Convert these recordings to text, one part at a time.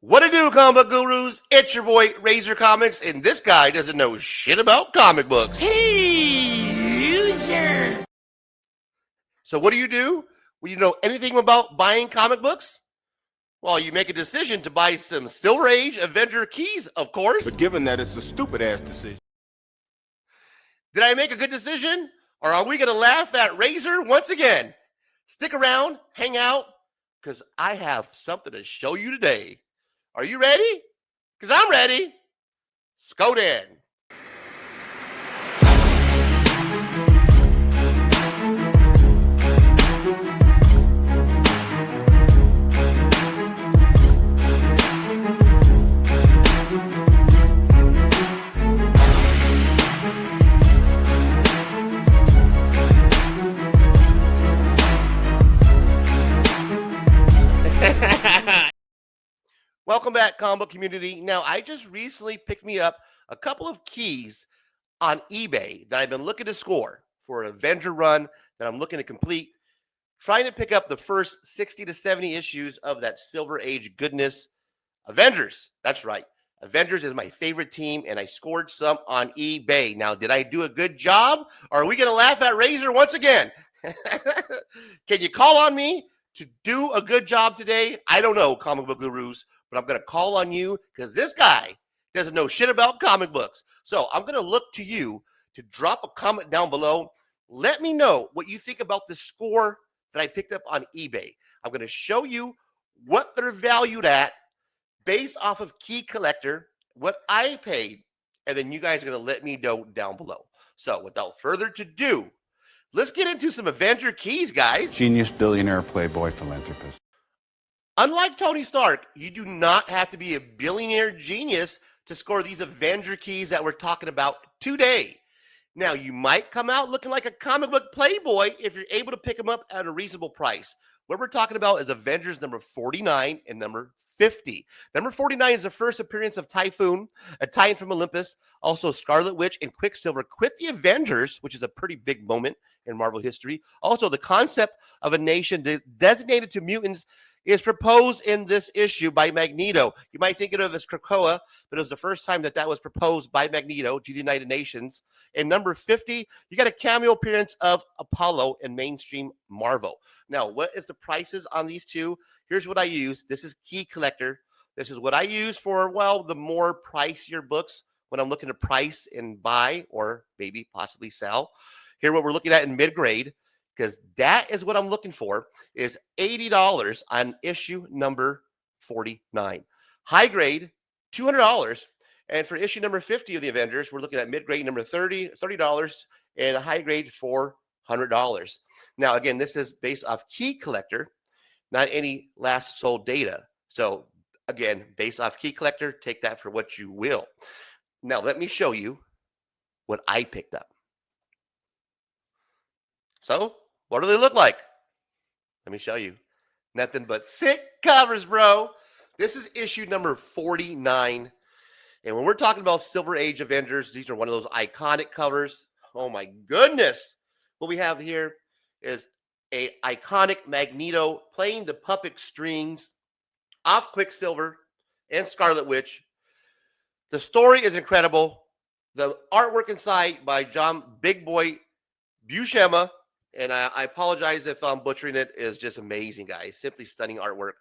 What it do, comic book gurus? It's your boy Razor Comics, and this guy doesn't know shit about comic books. Hey, loser! So what do? When you know anything about buying comic books? Well, you make a decision to buy some Silver Age Avenger keys, of course. But given that it's a stupid-ass decision. Did I make a good decision? Or are we going to laugh at Razor once again? Stick around, hang out, because I have something to show you today. Are you ready? Because I'm ready. Skodan. Welcome back, comic book community. Now, I just recently picked me up a couple of keys on eBay that I've been looking to score for an Avenger run that I'm looking to complete. Trying to pick up the first 60 to 70 issues of that Silver Age goodness. Avengers. That's right. Avengers is my favorite team, and I scored some on eBay. Now, did I do a good job? Or are we going to laugh at Razor once again? Can you call on me to do a good job today? I don't know, comic book gurus, but I'm going to call on you because this guy doesn't know shit about comic books. So I'm going to look to you to drop a comment down below. Let me know what you think about the score that I picked up on eBay. I'm going to show you what they're valued at based off of Key Collector, what I paid, and then you guys are going to let me know down below. So without further ado, let's get into some Avenger keys, guys. Genius, billionaire, playboy, philanthropist. Unlike Tony Stark, you do not have to be a billionaire genius to score these Avenger keys that we're talking about today. Now, you might come out looking like a comic book playboy if you're able to pick them up at a reasonable price. What we're talking about is Avengers number 49 and number 50. Number 49 is the first appearance of Typhoon, a Titan from Olympus. Also, Scarlet Witch and Quicksilver quit the Avengers, which is a pretty big moment in Marvel history. Also, the concept of a nation designated to mutants is proposed in this issue by Magneto. You might think of it as Krakoa, but it was the first time that was proposed by Magneto to the United Nations. And number 50, you got a cameo appearance of Apollo in mainstream Marvel. Now, what is the prices on these two? Here's what I use. This is Key Collector. This is what I use for, well, the more pricier books when I'm looking to price and buy or maybe possibly sell. Here, what we're looking at in mid-grade, because that is what I'm looking for, is $80 on issue number 49. High grade, $200. And for issue number 50 of the Avengers, we're looking at mid-grade number $30, and a high grade $400. Now, again, this is based off Key Collector, not any last sold data. So, again, based off Key Collector, take that for what you will. Now, let me show you what I picked up. So, what do they look like? Let me show you. Nothing but sick covers, bro. This is issue number 49. And when we're talking about Silver Age Avengers, these are one of those iconic covers. Oh my goodness. What we have here is a iconic Magneto playing the puppet strings off Quicksilver and Scarlet Witch. The story is incredible. The artwork inside by John Big Boy Buscema, and I apologize if I'm butchering it, is just amazing, guys. Simply stunning artwork.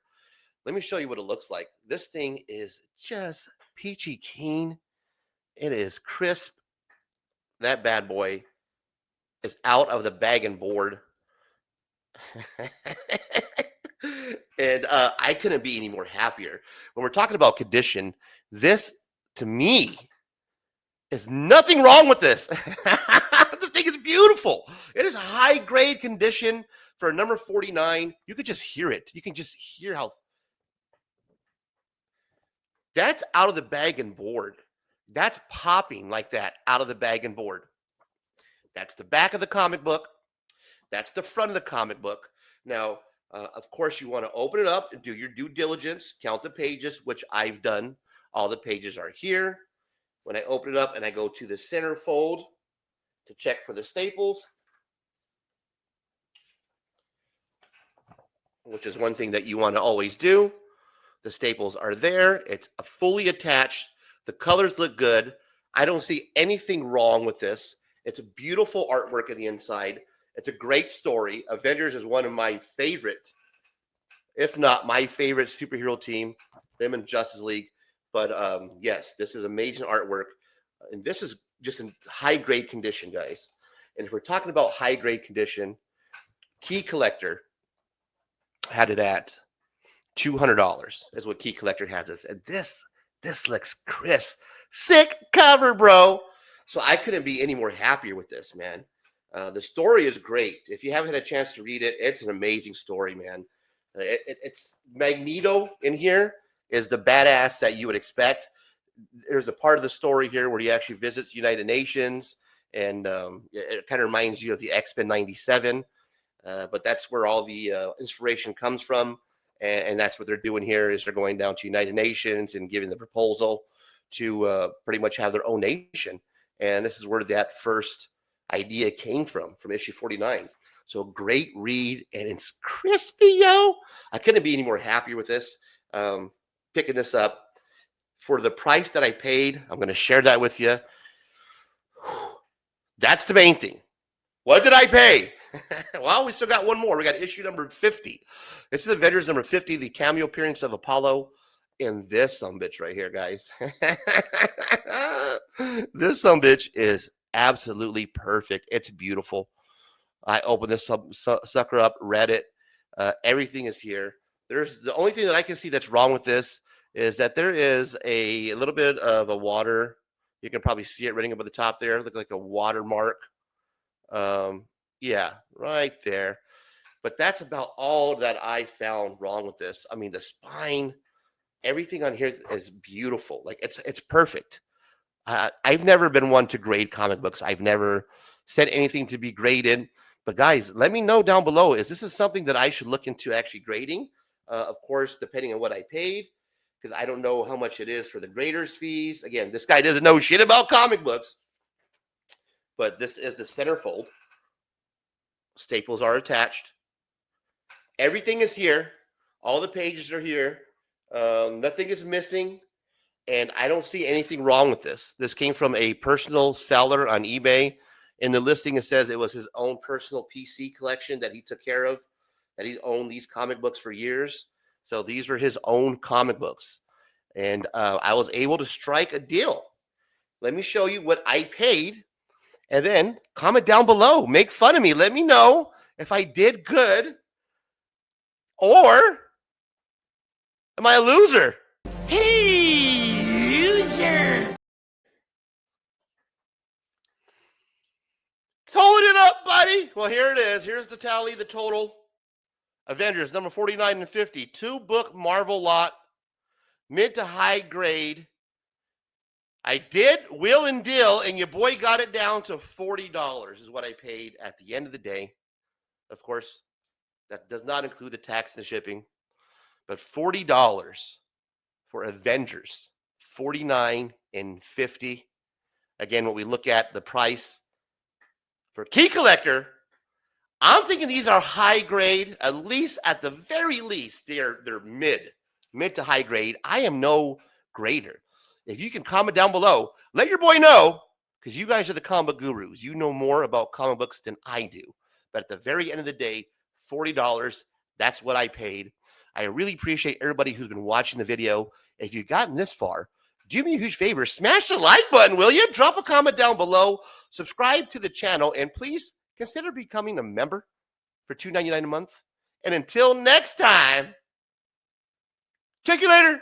Let me show you what it looks like. This thing is just peachy keen. It is crisp. That bad boy is out of the bag and board. And I couldn't be any more happier. When we're talking about condition, this, to me, is nothing wrong with this. The thing is beautiful. It is a high-grade condition for number 49. You could just hear it. You can just hear how that's out of the bag and board. That's popping like that out of the bag and board. That's the back of the comic book. That's the front of the comic book. Now, of course, you want to open it up and do your due diligence, count the pages, which I've done. All the pages are here. When I open it up and I go to the center fold to check for the staples, which is one thing that you want to always do. The staples are there. It's fully attached. The colors look good. I don't see anything wrong with this. It's a beautiful artwork in the inside. It's a great story. Avengers is one of my favorite, if not my favorite superhero team, them and Justice League. But yes, this is amazing artwork. And this is just in high grade condition, guys. And if we're talking about high grade condition, Key Collector had it at $200 is what Key Collector has this. And this looks crisp. Sick cover, bro. So I couldn't be any more happier with this, man. The story is great. If you haven't had a chance to read it, it's an amazing story, man. It's Magneto in here is the badass that you would expect. There's a part of the story here where he actually visits the United Nations, and it kind of reminds you of the X-Men 97. But that's where all the inspiration comes from. And that's what they're doing here is they're going down to United Nations and giving the proposal to pretty much have their own nation. And this is where that first idea came from issue 49. So great read, and it's crispy, yo. I couldn't be any more happier with this. Picking this up for the price that I paid. I'm going to share that with you. That's the main thing. What did I pay? Well, we still got one more. We got issue number 50. This is Avengers number 50, the cameo appearance of Apollo in this sumbitch right here, guys. This sumbitch is absolutely perfect. It's beautiful. I opened this sucker up, read it. Everything is here. There's the only thing that I can see that's wrong with this is that there is a little bit of a water. You can probably see it running up at the top there. Look like a watermark. Yeah, right there. But that's about all that I found wrong with this. I mean, the spine, everything on here is beautiful. Like it's perfect. I've never been one to grade comic books. I've never said anything to be graded. But guys, let me know down below. Is this something that I should look into actually grading? Of course, depending on what I paid, because I don't know how much it is for the graders' fees. Again, this guy doesn't know shit about comic books. But this is the centerfold. Staples are attached. Everything is here. All the pages are here. Nothing is missing. And I don't see anything wrong with this. This came from a personal seller on eBay. In the listing, it says it was his own personal PC collection that he took care of, that he owned these comic books for years. So these were his own comic books. And I was able to strike a deal. Let me show you what I paid. And then comment down below. Make fun of me. Let me know if I did good or am I a loser? Hey, loser! Total it up, buddy. Well, here it is. Here's the tally, the total. Avengers, number 49 and 50. 2-book Marvel lot. Mid to high grade. I did wheel and deal, and your boy got it down to $40 is what I paid at the end of the day. Of course, that does not include the tax and the shipping. But $40 for Avengers. 49 and 50. Again, when we look at the price for Key Collector, I'm thinking these are high grade, at least at the very least, they're mid to high grade. I am no grader. If you can comment down below, let your boy know, because you guys are the comic book gurus. You know more about comic books than I do. But at the very end of the day, $40, that's what I paid. I really appreciate everybody who's been watching the video. If you've gotten this far, do me a huge favor. Smash the like button, will you? Drop a comment down below. Subscribe to the channel. And please consider becoming a member for $2.99 a month. And until next time, check you later.